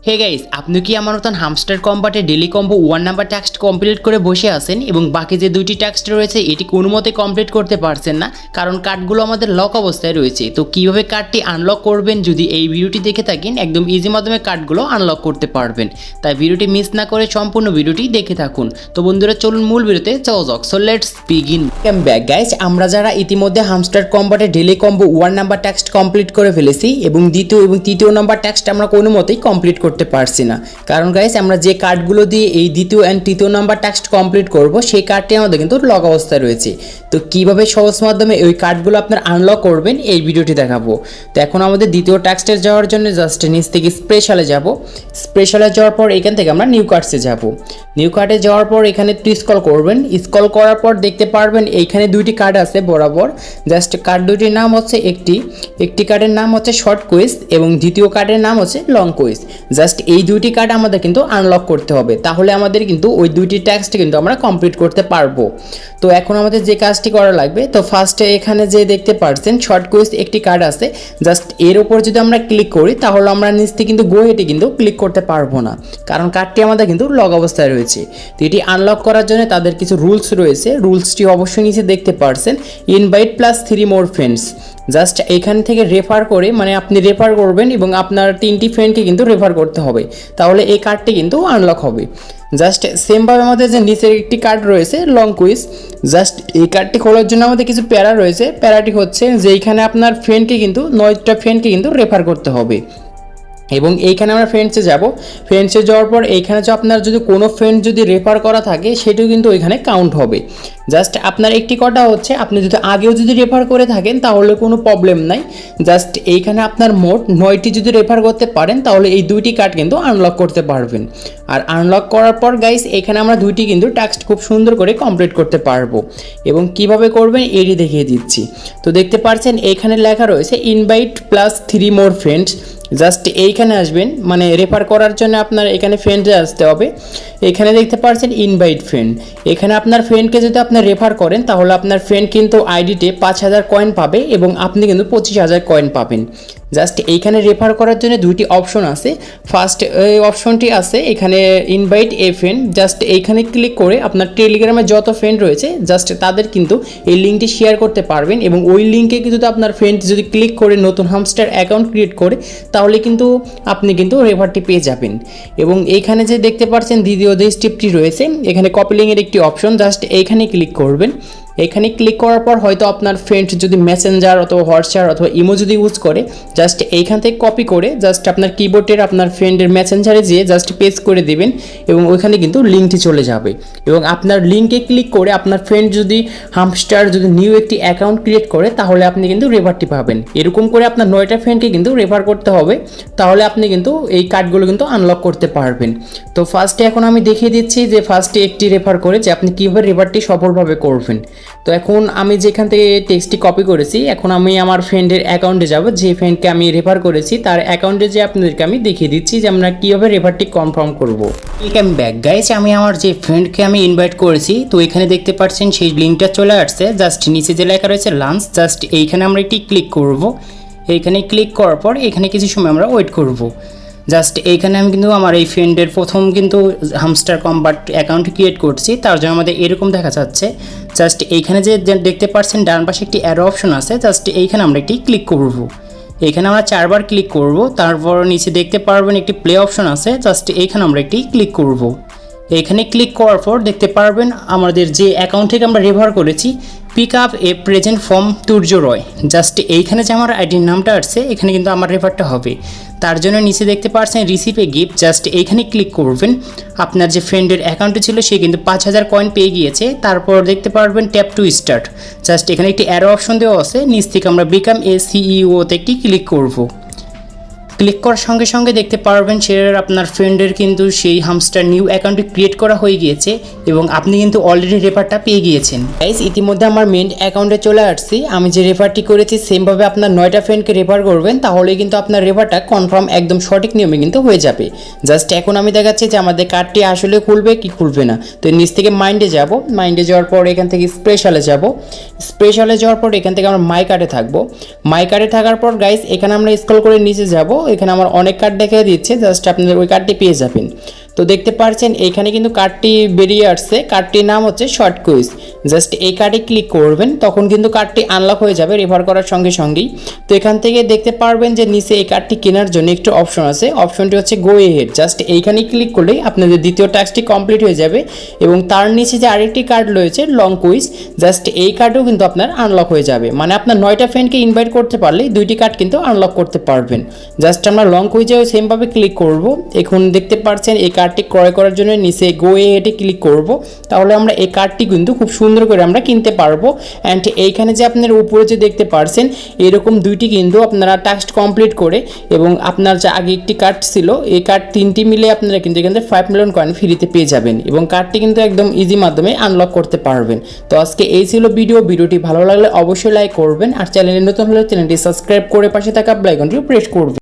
Hey guys, আপনি কি আমার মতন হামস্টার কম্বাটে daily combo 1 number task complete করে বসে আছেন এবং বাকি যে দুইটি টাস্ক রয়েছে এটি কোনো মতে কমপ্লিট করতে পারছেন না, কারণ কার্ডগুলো আমাদের লক অবস্থায় রয়েছে। তো কিভাবে কার্ডটি আনলক করবেন, যদি এই ভিডিওটি দেখে থাকেন একদম ইজি মাধ্যমে কার্ডগুলো আনলক করতে পারবেন। তাই ভিডিওটি মিস না করে সম্পূর্ণ ভিডিওটি দেখে থাকুন। তো বন্ধুরা চলুন মূল ভিডিওতে যাওয়া যাক। So let's begin. Welcome back guys, আমরা যারা ইতিমধ্যে হামস্টার কম্বাটে daily combo 1 number task complete করে ফেলেছি এবং দ্বিতীয় এবং তৃতীয় নাম্বার টাস্কটা আমরা কোনো মতেই কমপ্লিট করতে পারছি না, কারণ গাইস আমরা যে কার্ডগুলো দিয়ে এই দ্বিতীয় অ্যান্ড তৃতীয় নাম্বার টাস্ক কমপ্লিট করব সেই কার্ডটি আমাদের কিন্তু লক অবস্থায় রয়েছে। তো কিভাবে সহজ মাধ্যমে ওই কার্ডগুলো আপনার আনলক করবেন এই ভিডিওটি দেখাবো। তো এখন আমাদের দ্বিতীয় টাস্কে যাওয়ার জন্য জাস্ট নিচ থেকে স্পেশালে যাব। স্পেশালে যাওয়ার পর এখান থেকে আমরা নিউ কার্ডসে যাব। নিউ কার্ডে যাওয়ার পর এখানে একটু স্ক্রল করবেন। স্ক্রল করার পর দেখতে পারবেন এইখানে দুইটি কার্ড আছে বরাবর। জাস্ট কার্ড দুইটির নাম হচ্ছে একটি কার্ডের নাম হচ্ছে শর্ট কুইজ এবং দ্বিতীয় কার্ডের নাম হচ্ছে লং কুইজ। জাস্ট এই দুইটি কার্ড আমাদের কিন্তু আনলক করতে হবে, তাহলে আমাদের কিন্তু ওই দুইটি টাস্কটি কিন্তু আমরা কমপ্লিট করতে পারবো। তো এখন আমাদের যে কাজটি করা লাগবে, তো ফার্স্টে এখানে যে দেখতে পাচ্ছেন শর্ট কুইজ একটি কার্ড আছে, জাস্ট এর উপর যদি আমরা ক্লিক করি তাহলে আমরা নিচ থেকে কিন্তু গো হেঁটে কিন্তু ক্লিক করতে পারবো না, কারণ কার্ডটি আমাদের কিন্তু লক অবস্থায় রয়েছে। তো এটি আনলক করার জন্য তাদের কিছু রুলস রয়েছে। রুলসটি অবশ্যই নিচে দেখতে পাচ্ছেন, ইনভাইট প্লাস 3 মোর ফ্রেন্ডস। জাস্ট এখান থেকে রেফার করে, মানে আপনি রেফার করবেন এবং আপনার 3টি ফ্রেন্ডকে কিন্তু রেফার করতে হবে, তাহলে এই কার্ডটি কিন্তু আনলক হবে। জাস্ট সেমভাবে আমাদের যে নিচের একটি কার্ড রয়েছে লং কুইজ, জাস্ট এই কার্ডটি খোলার জন্য আমাদের কিছু প্যারা রয়েছে। প্যারাটি হচ্ছে যে এইখানে আপনার ফ্রেন্ডকে কিন্তু 9টা ফ্রেন্ডকে কিন্তু রেফার করতে হবে এবং এইখানে আমরা ফ্রেন্ডসে যাব। ফ্রেন্ডসে যাওয়ার পর এইখানে যে আপনার যদি কোনো ফ্রেন্ড যদি রেফার করা থাকে সেটিও কিন্তু ওইখানে কাউন্ট হবে। জাস্ট আপনার একটি কথা হচ্ছে, আপনি যদি আগেও যদি রেফার করে থাকেন তাহলে কোনো প্রবলেম নাই। জাস্ট এইখানে আপনার মোট 9টি যদি রেফার করতে পারেন তাহলে এই দুইটি কার্ড কিন্তু আনলক করতে পারবেন। আর আনলক করার পর গাইস এখানে আমরা দুইটি কিন্তু টাস্ক খুব সুন্দর করে কমপ্লিট করতে পারবো এবং কিভাবে করবেন এটি দেখিয়ে দিচ্ছি। তো দেখতে পাচ্ছেন এখানে লেখা রয়েছে ইনভাইট প্লাস 3 মোর ফ্রেন্ডস। জাস্ট এইখানে আসবেন, মানে রেফার করার জন্য আপনার এখানে ফ্রেন্ডে আসতে হবে। এখানে দেখতে পাচ্ছেন ইনভাইট ফ্রেন্ড। এখানে আপনার ফ্রেন্ডকে যদি আপনি রেফার করেন তাহলে আপনার ফ্রেন্ড কিন্তু আইডিতে 5000 কয়েন পাবে এবং আপনি কিন্তু 25000 কয়েন পাবেন। জাস্ট এইখানে রেফার করার জন্য দুইটি অপশন আছে। ফার্স্ট অপশনটি আছে এখানে ইনভাইট এ ফ্রেন্ড। জাস্ট এইখানে ক্লিক করে আপনার টেলিগ্রামে যত ফ্রেন্ড রয়েছে জাস্ট তাদের কিন্তু এই লিঙ্কটি শেয়ার করতে পারবেন এবং ওই লিঙ্কে কিন্তু আপনার ফ্রেন্ড যদি ক্লিক করে নতুন হামস্টার অ্যাকাউন্ট ক্রিয়েট করে তাহলে কিন্তু আপনি কিন্তু রেফারটি পেয়ে যাবেন। এবং এইখানে যে দেখতে পাচ্ছেন দ্বিতীয় যে স্টেপটি রয়েছে এখানে কপি লিঙ্কের একটি অপশন, জাস্ট এইখানে ক্লিক করবেন। এখানে ক্লিক করার পর হয়তো আপনার ফ্রেন্ড যদি মেসেঞ্জার অথবা হোয়াটসঅ্যাপ অথবা ইমো যদি ইউজ করে, জাস্ট এইখান থেকে কপি করে জাস্ট আপনার কিবোর্ডের আপনার ফ্রেন্ডের মেসেঞ্জারে যেয়ে জাস্ট পেস্ট করে দেবেন এবং ওইখানে কিন্তু লিঙ্কটি চলে যাবে এবং আপনার লিঙ্কে ক্লিক করে আপনার ফ্রেন্ড যদি হামস্টার যদি নিউ একটি অ্যাকাউন্ট ক্রিয়েট করে তাহলে আপনি কিন্তু রেফারটি পাবেন। এরকম করে আপনার 9টা ফ্রেন্ডকে কিন্তু রেফার করতে হবে, তাহলে আপনি কিন্তু এই কার্ডগুলো কিন্তু আনলক করতে পারবেন। তো ফার্স্টে এখন আমি দেখিয়ে দিচ্ছি যে ফার্স্টে একটি রেফার করে যে আপনি কীভাবে রেফারটি সফলভাবে করবেন। তো এখন আমি যেখান থেকে টেক্সটটি কপি করেছি, এখন আমি আমার ফ্রেন্ডের অ্যাকাউন্টে যাব, যে ফ্রেন্ডকে আমি রেফার করেছি তার অ্যাকাউন্টে যে আপনাদেরকে আমি দেখিয়ে দিচ্ছি যে আমরা কীভাবে রেফারটি কনফার্ম করব। ওয়েলকাম ব্যাক গাইস, আমি আমার যে ফ্রেন্ডকে আমি ইনভাইট করেছি তো এখানে দেখতে পাচ্ছেন সেই লিঙ্কটা চলে আসছে। জাস্ট নিচে যে লেখা রয়েছে লাঞ্চ, জাস্ট এইখানে আমরা একটি ক্লিক করব। এইখানে ক্লিক করার পর এখানে কিছু সময় আমরা ওয়েট করব। জাস্ট এইখানে আমি কিন্তু আমার এই ফ্রেন্ডের প্রথম কিন্তু হামস্টার কম্বাট অ্যাকাউন্ট ক্রিয়েট করছি, তার জন্য আমাদের এরকম দেখা যাচ্ছে। জাস্ট এইখানে যে দেখতে পাচ্ছেন ডান পাশে একটি অ্যারো অপশন আছে, জাস্ট এইখানে আমরা একটি ক্লিক করব। এখানে আমরা 4 বার ক্লিক করব। তারপর নিচে দেখতে পারবেন একটি প্লে অপশন আছে, জাস্ট এইখানে আমরা একটি ক্লিক করব। এখানে ক্লিক করার পর দেখতে পারবেন আমাদের যে অ্যাকাউন্ট থেকে আমরা রেফার করেছি pick up a present from Turya Roy. Just এইখানে যে আমার আইডির নামটা আসছে এখানে কিন্তু আমার রেফারটা হবে। তার জন্য নিচে দেখতে পাচ্ছেন রিসিভ এ গিফট, জাস্ট এইখানে ক্লিক করবেন। আপনার যে ফ্রেন্ডের অ্যাকাউন্টে ছিল সে কিন্তু 5000 কয়েন পেয়ে গিয়েছে। তারপর দেখতে পারবেন ট্যাপ টু স্টার্ট, জাস্ট এখানে একটি অ্যারো অপশন দেওয়া আছে, নিচ থেকে আমরা বিকাম এ সিইওতে একটি ক্লিক করব। ক্লিক করার সঙ্গে সঙ্গে দেখতে পারবেন সে আপনার ফ্রেন্ডের কিন্তু সেই হামস্টার নিউ অ্যাকাউন্টটি ক্রিয়েট করা হয়ে গিয়েছে এবং আপনি কিন্তু অলরেডি রেফারটা পেয়ে গিয়েছেন। গাইস ইতিমধ্যে আমার মেন অ্যাকাউন্টে চলে আসছি। আমি যে রেফারটি করেছি সেমভাবে আপনার 9টা ফ্রেন্ডকে রেফার করবেন, তাহলে কিন্তু আপনার রেফারটা কনফার্ম একদম সঠিক নিয়মে কিন্তু হয়ে যাবে। জাস্ট এখন আমি দেখাচ্ছি যে আমাদের কার্ডটি আসলে খুলবে কি খুলবে না। তো নিচ থেকে মাইন্ডে যাব, মাইন্ডে যাওয়ার পর এখান থেকে স্পেশালে যাব। স্পেশালে যাওয়ার পর এখান থেকে আমরা মাই কার্ডে থাকবো। মাই কার্ডে থাকার পর গাইস এখানে আমরা স্ক্রল করে নিচে যাব। এখানে আমার অনেক কার্ড দেখা দিচ্ছে, জাস্ট আপনাদের ওই কার্ডটি পেয়ে যাবেন। তো দেখতে পাচ্ছেন এখানে কিন্তু কার্ডটি বেরিয়ে আসছে, কার্ডটির নাম হচ্ছে শর্ট কুইজ। জাস্ট এই কার্ডে ক্লিক করবেন, তখন কিন্তু কার্ডটি আনলক হয়ে যাবে রেফার করার সঙ্গে সঙ্গেই। তো এখান থেকে দেখতে পারবেন যে নিচে এই কার্ডটি কেনার জন্য একটু অপশন আছে, অপশনটি হচ্ছে গো এহেড। জাস্ট এইখানে ক্লিক করলেই আপনাদের দ্বিতীয় টাস্কটি কমপ্লিট হয়ে যাবে এবং তার নিচে যে আরেকটি কার্ড রয়েছে লং কুইজ, জাস্ট এই কার্ডও কিন্তু আপনার আনলক হয়ে যাবে। মানে আপনার 9টা ফ্রেন্ডকে ইনভাইট করতে পারলে 2টি কার্ড কিন্তু আনলক করতে পারবেন। জাস্ট আমরা লং কুইজেও সেমভাবে ক্লিক করব। এখন দেখতে পাচ্ছেন এই কার্ডটি ক্রয় করার জন্য নিচে গো এহেডে ক্লিক করব, তাহলে আমরা এই কার্ডটি কিন্তু খুব সুন্দর করে আমরা কিনতে পারবো। অ্যান্ড এইখানে যে আপনার উপরে যে দেখতে পাচ্ছেন এরকম 2টি কিন্তু আপনারা টাস্ক কমপ্লিট করে এবং আপনার যে আগে একটি কার্ড ছিল এই কার্ড 3টি মিলে আপনারা কিন্তু এখান থেকে 5 মিলিয়ন কয়েন ফ্রিতে পেয়ে যাবেন এবং কার্ডটি কিন্তু একদম ইজি মাধ্যমে আনলক করতে পারবেন। তো আজকে এই ছিল ভিডিওটি ভালো লাগলে অবশ্যই লাইক করবেন আর চ্যানেলে নতুন হলে চ্যানেলটি সাবস্ক্রাইব করে পাশে থাকা বেল আইকনটি প্রেস করবেন।